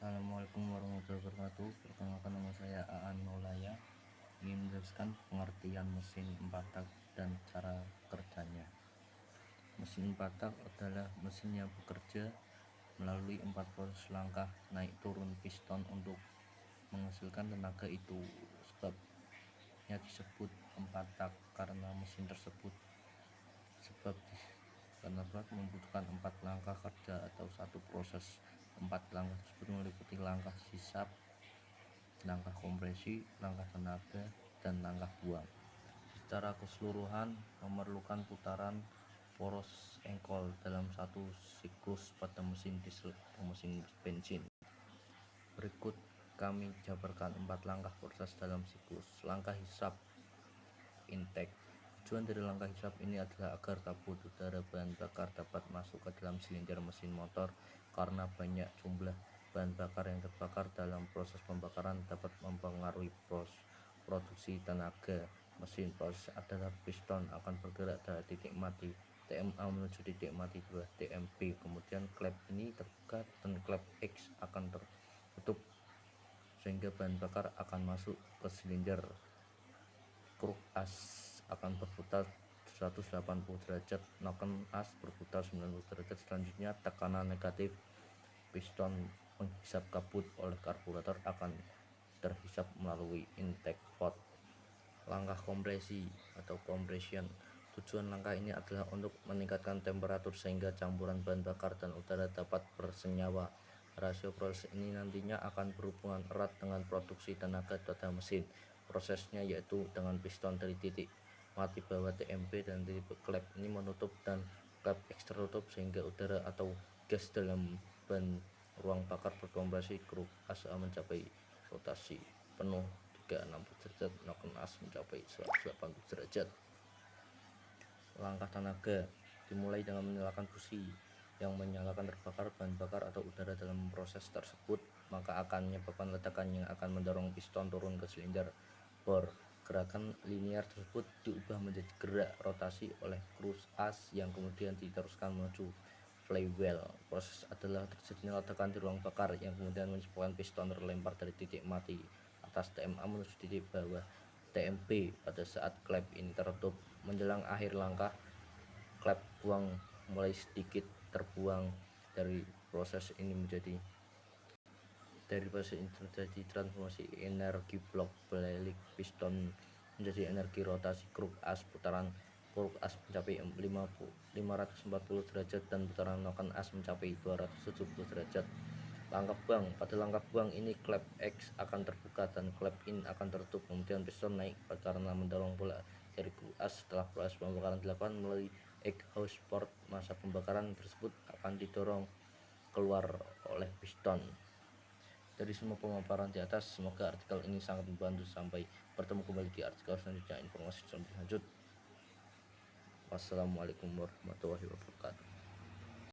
Assalamualaikum warahmatullahi wabarakatuh. Perkenalkan, nama saya Aan Maulaya. Ingin menjelaskan pengertian mesin 4 tak dan cara kerjanya. Mesin 4 tak adalah mesin yang bekerja melalui 4 proses langkah naik turun piston untuk menghasilkan tenaga. Itu sebabnya disebut 4 tak karena mesin tersebut membutuhkan 4 langkah kerja atau satu proses. 4 langkah tersebut meliputi langkah hisap, langkah kompresi, langkah tenaga, dan langkah buang. Secara keseluruhan memerlukan putaran poros engkol dalam satu siklus pada mesin diesel atau mesin bensin. Berikut kami jabarkan 4 langkah proses dalam siklus. Langkah hisap, intake. Tujuan dari langkah hisap ini adalah agar kabut udara bahan bakar dapat masuk ke dalam silinder mesin motor. Karena banyak jumlah bahan bakar yang terbakar dalam proses pembakaran dapat mempengaruhi produksi tenaga mesin. Proses adalah piston akan bergerak dari titik mati TMA menuju titik mati 2 TMP. Kemudian klep ini terbuka dan klep X akan tertutup sehingga bahan bakar akan masuk ke silinder. Kruk as akan berputar 180 derajat, noken as berputar 90 derajat. Selanjutnya tekanan negatif piston menghisap kabut oleh karburator akan terhisap melalui intake port. Langkah kompresi atau compression. Tujuan langkah ini adalah untuk meningkatkan temperatur sehingga campuran bahan bakar dan udara dapat bersenyawa. Rasio proses ini nantinya akan berhubungan erat dengan produksi tenaga pada mesin. Prosesnya yaitu dengan piston dari titik mati bawah TMP dan titik klep ini menutup dan klep X tertutup sehingga udara atau gas dalam ban ruang bakar berkompresi. Kruk as mencapai rotasi penuh 360 derajat, noken as mencapai 180 derajat. Langkah tenaga dimulai dengan menyalakan busi yang menyalakan terbakar bahan bakar atau udara. Dalam proses tersebut maka akan menyebabkan ledakan yang akan mendorong piston turun ke silinder bor. Gerakan linear tersebut diubah menjadi gerak rotasi oleh krus as yang kemudian diteruskan menuju flywheel. Proses adalah terjadinya ledakan di ruang bakar yang kemudian menyebabkan piston terlempar dari titik mati atas TMA menuju titik bawah TMP. Pada saat klep ini tertutup menjelang akhir langkah, klep buang mulai sedikit terbuang. Dari proses ini terjadi transformasi energi blok balik piston menjadi energi rotasi kruk as. Putaran kruk as mencapai 540 derajat dan putaran noken as mencapai 270 derajat. Langkah buang. Pada langkah buang ini klep X akan terbuka dan klep in akan tertutup. Kemudian piston naik karena mendorong bola dari kruk as. Setelah proses pembakaran dilakukan melalui exhaust port, masa pembakaran tersebut akan didorong keluar oleh piston. Dari semua pemaparan di atas, semoga artikel ini sangat membantu. Sampai bertemu kembali di artikel selanjutnya. Informasi lebih lanjut. Wassalamualaikum warahmatullahi wabarakatuh.